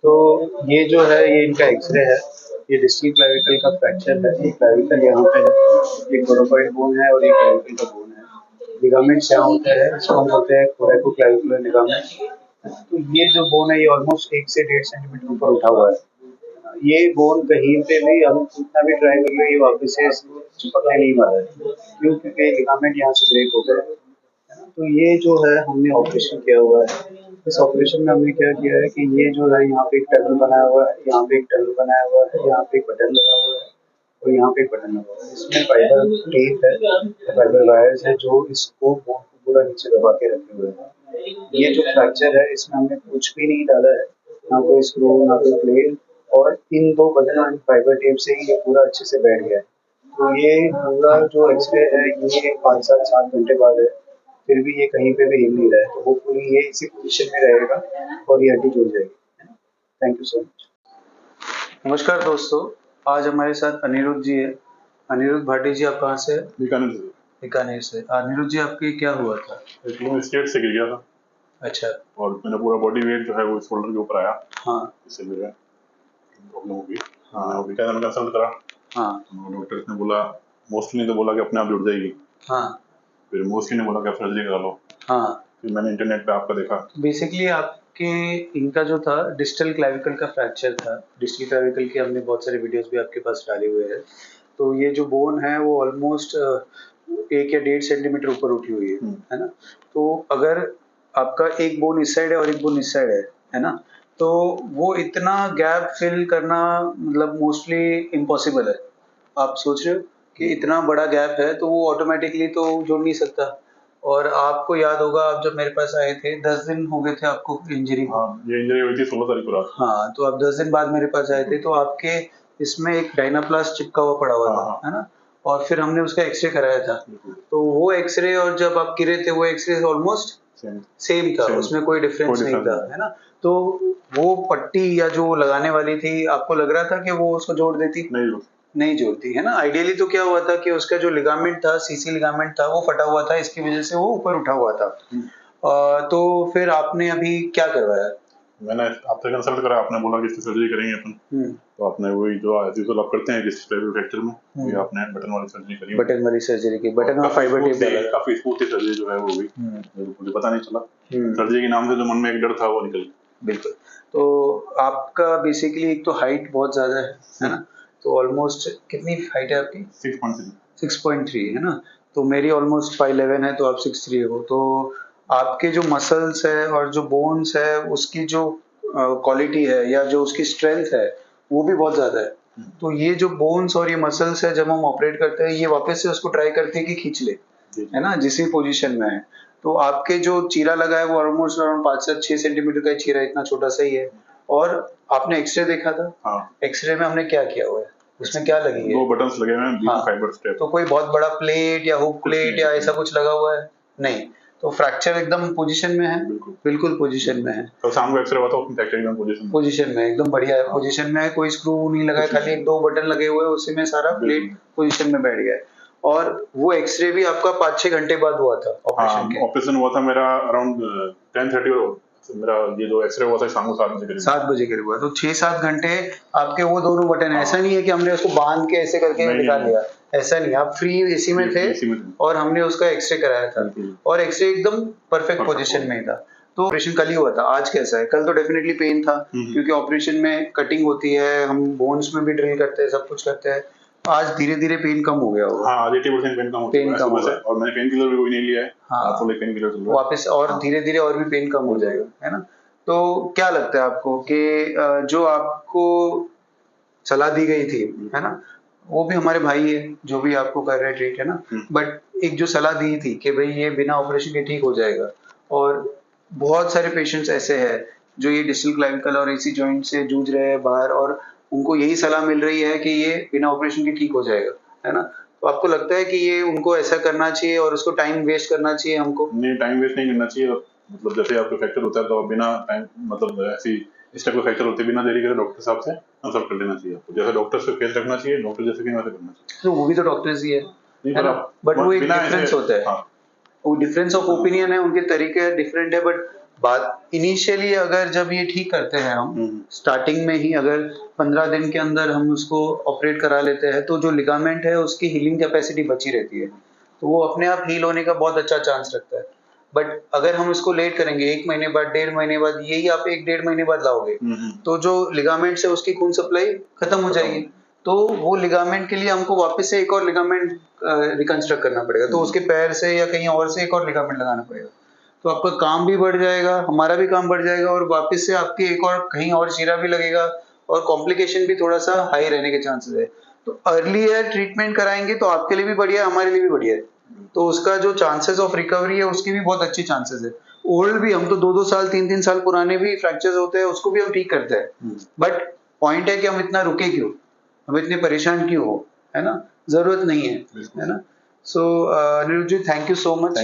तो ये जो है ये इनका एक्सरे है। ये डिस्टल क्लैविकल का फ्रैक्चर है। ये क्लैविकल यहाँ पे है, एक कोरोकोइड बोन है और एक क्लैविकल का बोन है। लिगामेंट्स यहाँ होते हैं, इसको हम बोलते हैं कोरेकोक्लैविकुलर लिगामेंट। तो ये जो बोन है ये ऑलमोस्ट 1 से 1.5 सेंटीमीटर ऊपर उठा हुआ है। ये बोन कहीं पे भी हम कितना भी ट्राई कर लो ये वापस से चिपकने नहीं वाला है। क्यों? क्योंकि लिगामेंट यहाँ से ब्रेक हो गया है। तो ये जो है हमने ऑपरेशन किया हुआ है। इस ऑपरेशन में हमने क्या किया है कि ये जो है यहाँ पे एक टनल बनाया हुआ है, यहाँ पे एक टनल बनाया हुआ है, यहाँ पे एक बटन लगा हुआ है और यहाँ पे एक बटन लगा हुआ है। इसमें फाइबर टेप है, फाइबर वायर्स है जो इसको बोन को पूरा नीचे दबा के रखे हुए हैं। ये जो फ्रैक्चर है इसमें हमने कुछ भी नहीं डाला है, ना कोई स्क्रू ना कोई प्लेट, और इन दो बटन और फाइबर टेप से ही ये पूरा अच्छे से बैठ गया है। तो ये पूरा जो एक्सरे है ये 5 7 घंटे बाद है, फिर भी ये कहीं पे भी हिल नहीं रहा है। तो होपफुली ये इसी पोजीशन में रहेगा और ये हड्डी जुड़ जाएगी। Thank you so much. नमस्कार दोस्तों, आज हमारे साथ अनिरुद्ध जी है। अनिरुद्ध भाटी जी, आप कहाँ से हैं? बीकानेर से। बीकानेर से। अनिरुद्ध जी, आपके क्या हुआ था? मैं स्टेट से गिर गया था। अच्छा। और मेरा पूरा बॉडी वेट जो है वो शोल्डर के ऊपर आया। हाँ। इससे मेरा प्रॉब्लम हो गई। हाँ। मैंने बीकानेर में कंसल्ट करा। हाँ। डॉक्टर ने बोला, मोस्टली ने तो बोला कि अपने आप जुड़ जाएगी। हाँ। फिर मोस्टली ने बोला कि आप सर्जरी करा लो। हाँ। फिर मैंने इंटरनेट पे आपका देखा। बेसिकली आपके इनका जो था डिस्टल क्लैविकल का फ्रैक्चर था। डिस्टल क्लैविकल के हमने बहुत सारे वीडियोस भी आपके पास डाले हुए हैं। तो ये जो बोन है वो ऑलमोस्ट 1 या 1.5 सेंटीमीटर ऊपर उठी हुई है ना? तो अगर आपका एक बोन इस साइड है और एक बोन इस साइड है ना? तो वो इतना गैप फिल करना मतलब मोस्टली इम्पॉसिबल है। आप सोच रहे हो कि इतना बड़ा गैप है तो वो ऑटोमेटिकली तो जुड़ नहीं सकता। और आपको याद होगा आप जब मेरे पास आए थे 10 दिन हो गए थे आपको इंजरी को। हाँ, ये इंजरी हुई थी 16 तारीख को रात। हाँ, तो आप 10 दिन बाद मेरे पास आए थे तो आपके इसमें एक डायनाप्लास्ट चिपका हुआ पड़ा हुआ था, है ना? और फिर हमने उसका एक्सरे कराया था। तो वो एक्सरे और जब आप गिरे थे वो एक्सरे ऑलमोस्ट सेम था, उसमें कोई डिफरेंस नहीं था, है ना? तो वो पट्टी या जो लगाने वाली थी आपको लग रहा था कि वो उसको जोड़ देती? नहीं जोड़ती, है ना? आइडियली तो क्या हुआ था कि उसका जो लिगामेंट था, सीसी लिगामेंट था, वो फटा हुआ था, इसकी वजह से वो ऊपर उठा हुआ था। तो फिर आपने अभी क्या करवाया? मैंने आपसे कंसल्ट करा, आपने बोला कि इसकी सर्जरी करेंगे अपन। तो आपने वही जो एज यूजुअल आप करते हैं किसी फ्रैक्चर में, वही आपने बटन वाली सर्जरी करी। बटन वाली सर्जरी की, बटन और फाइबर टेप डाला। काफी स्मूथ सर्जरी जो है वो हुई, मुझे पता नहीं चला। सर्जरी के नाम से जो मन में एक डर था वो निकल गया। बिल्कुल। तो आपका बेसिकली एक तो हाइट बहुत ज्यादा है ना? तो ऑलमोस्ट कितनी हाइट है आपकी? 6.3 है ना? तो मेरी ऑलमोस्ट 5'11" है, तो आप 6'3" हो। तो आपके जो मसल्स है और जो बोन्स है उसकी जो क्वालिटी है या जो उसकी स्ट्रेंथ है वो भी बहुत ज्यादा है। तो ये जो बोन्स और ये मसल्स है जब हम ऑपरेट करते हैं ये वापस से उसको ट्राई करते हैं कि खींच ले, है ना, जिस भी पोजीशन में है। तो आपके जो चीरा लगा है वो ऑलमोस्ट अराउंड 5 से 6 सेंटीमीटर का चीरा, इतना छोटा सा ही है। और आपने एक्सरे देखा था? हाँ। एक्सरे में हमने क्या किया हुआ है, उसमें क्या लगी है? 2 बटन्स लगे हुए हैं, बीच में फाइबर स्ट्रैप। तो कोई बहुत बड़ा प्लेट या हुक प्लेट या ऐसा कुछ लगा हुआ है? नहीं। तो फ्रैक्चर एकदम पोजीशन में है, बिल्कुल पोजीशन में है। तो शाम को एक्सरे हुआ था उसमें फ्रैक्चर एकदम पोजीशन में एकदम बढ़िया है, पोजीशन में है, कोई स्क्रू नहीं लगा है, खाली 1-2 बटन लगे हुए हैं, उसी में सारा प्लेट पोजीशन में बैठ गया है। और वो एक्सरे भी आपका 5-6 घंटे बाद हुआ था ऑपरेशन के? ऑपरेशन हुआ था मेरा अराउंड 10:30 मेरा ये जो एक्सरे हुआ था शाम को 7 बजे करीब हुआ। तो 6-7 घंटे आपके वो दोनों बटन है। ऐसा नहीं है कि हमने उसको बांध के ऐसे करके निकाल लिया, ऐसा नहीं। आप फ्री इसी में थे और हमने उसका एक्सरे कराया था और एक्सरे एकदम परफेक्ट पोजीशन में ही था। तो ऑपरेशन कल ही हुआ था, आज कैसा है? कल तो डेफिनेटली पेन था क्योंकि ऑपरेशन में कटिंग होती है, हम बोन्स में भी ड्रिल करते हैं, सब कुछ करते हैं। आज धीरे-धीरे पेन कम हो गया होगा। हाँ, 80% पेन कम हो गया है और मैंने पेन किलर भी कोई नहीं लिया है। हाँ, फुल पेन किलर चल रहा है। वापस और धीरे-धीरे और भी पेन कम हो जाएगा, है ना? तो क्या लगता है आपको कि जो आपको सलाह दी गई थी, है ना, वो भी हमारे भाई है जो भी आपको कर रहे ट्रीट, है ना, बट एक जो सलाह दी थी कि भाई ये बिना ऑपरेशन के ठीक हो जाएगा, और बहुत सारे पेशेंट्स ऐसे हैं जो ये डिस्टल क्लैविकल और एसी जॉइंट से जूझ रहे हैं बाहर और उनको यही सलाह मिल रही है कि ये बिना ऑपरेशन के ठीक हो जाएगा, है ना? तो आपको लगता है कि ये उनको ऐसा करना चाहिए और उसको टाइम वेस्ट करना चाहिए हमको? नहीं, टाइम वेस्ट नहीं करना चाहिए। मतलब जैसे आपको फ्रैक्चर होता है तो बिना टाइम मतलब ऐसी इस टाइप का फ्रैक्चर होते बिना देरी करे डॉक्टर साहब से कंसल्ट कर लेना चाहिए आपको। जैसे डॉक्टर से फेस रखना चाहिए, डॉक्टर जैसे कहीं वैसे करना चाहिए। तो वो भी तो डॉक्टर्स ही है ना? बट वो एक डिफरेंस होता है। वो डिफरेंस ऑफ ओपिनियन है, उनके तरीके डिफरेंट है, बट बात इनिशियली अगर जब ये ठीक करते हैं हम स्टार्टिंग में ही अगर 15 दिन के अंदर हम उसको ऑपरेट करा लेते हैं तो जो लिगामेंट है उसकी हीलिंग कैपेसिटी बची रहती है, तो वो अपने आप हील होने का बहुत अच्छा चांस रखता है। बट अगर हम इसको लेट करेंगे 1 महीने बाद, 1.5 महीने बाद, यही आप 1-1.5 महीने बाद लाओगे तो जो लिगामेंट से उसकी खून सप्लाई खत्म हो जाएगी, तो वो लिगामेंट के लिए हमको वापस से एक और लिगामेंट रिकंस्ट्रक्ट करना पड़ेगा, तो उसके पैर से या कहीं और से एक और लिगामेंट लगाना पड़ेगा। तो आपका काम भी बढ़ जाएगा, हमारा भी काम बढ़ जाएगा और वापस से आपके एक और कहीं और चीरा भी लगेगा और कॉम्प्लिकेशन भी थोड़ा सा हाई रहने के चांसेस है। तो अर्लियर ट्रीटमेंट कराएंगे तो आपके लिए भी बढ़िया है, हमारे लिए भी बढ़िया है, तो उसका जो चांसेस ऑफ रिकवरी है उसकी भी बहुत अच्छी चांसेस है। ओल्ड भी हम तो 2-2 साल 3-3 साल पुराने भी फ्रैक्चर्स होते हैं उसको भी हम ठीक करते हैं, बट पॉइंट है कि हम इतना रुके क्यों, हम इतने परेशान क्यों हो, है ना, जरूरत नहीं है, है ना। सो अनिरुद्ध जी, थैंक यू सो मच।